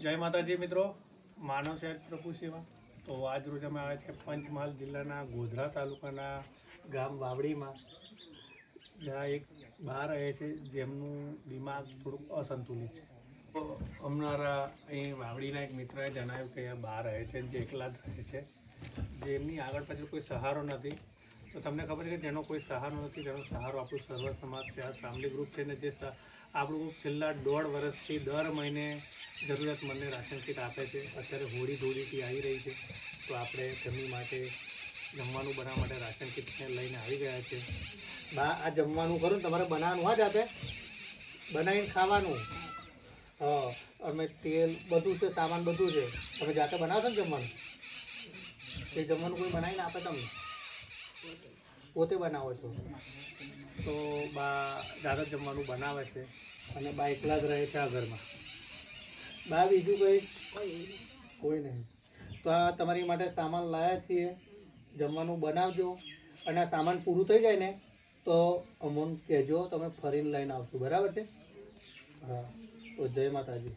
જય માતાજી મિત્રો, માનવ સેવા પ્રભુ સેવા. તો આજ રોજ અમે આવ્યા છે પંચમહાલ જિલ્લાના ગોધરા તાલુકાના ગામ વાવડીમાં, જ્યાં એક બા રહે છે જેમનું દિમાગ થોડુંક અસંતુલિત છે. તો અમારા અહીં વાવડીના એક મિત્રએ જણાવ્યું કે આ બા રહે છે જે એકલા જ રહે છે, જેમની આગળ પાછળ કોઈ સહારો નથી. તો તમને ખબર છે કે જેનો કોઈ સહારો નથી તેનો સહારો આપણું સર્વ સમાજ સેવા ફેમિલી ગ્રુપ છે ને, જે આપણું ગ્રુપ છેલ્લા 1.5 વર્ષથી દર મહિને જરૂરિયાતમંદને રાશન કીટ આપે છે. અત્યારે હોળી ધૂળેટી આવી રહી છે, તો આપણે તેમની માટે જમવાનું બનાવવા માટે રાશન કીટને લઈને આવી ગયા છે. બા, આ જમવાનું ખરું ને તમારે બનાવવાનું હા જાતે બનાવીને ખાવાનું? હા, અમે તેલ બધું છે, સામાન બધું છે, તમે જાતે બનાવશો ને જમવાનું? એ જમવાનું કોઈ બનાવીને આપે તમને? પોતે બનાવો છો? તો બા દાદા જમવાનું બનાવે છે અને બા એકલા જ રહે છે આ ઘરમાં. બા, બીજું કોઈ નહીં. તો આ તમારી માટે સામાન લાવ્યા છીએ, જમવાનું બનાવજો અને આ સામાન પૂરું થઈ જાય ને તો અમને કહેજો, તમે ફરીને લઈને આવશો, બરાબર છે? હા, તો જય માતાજી.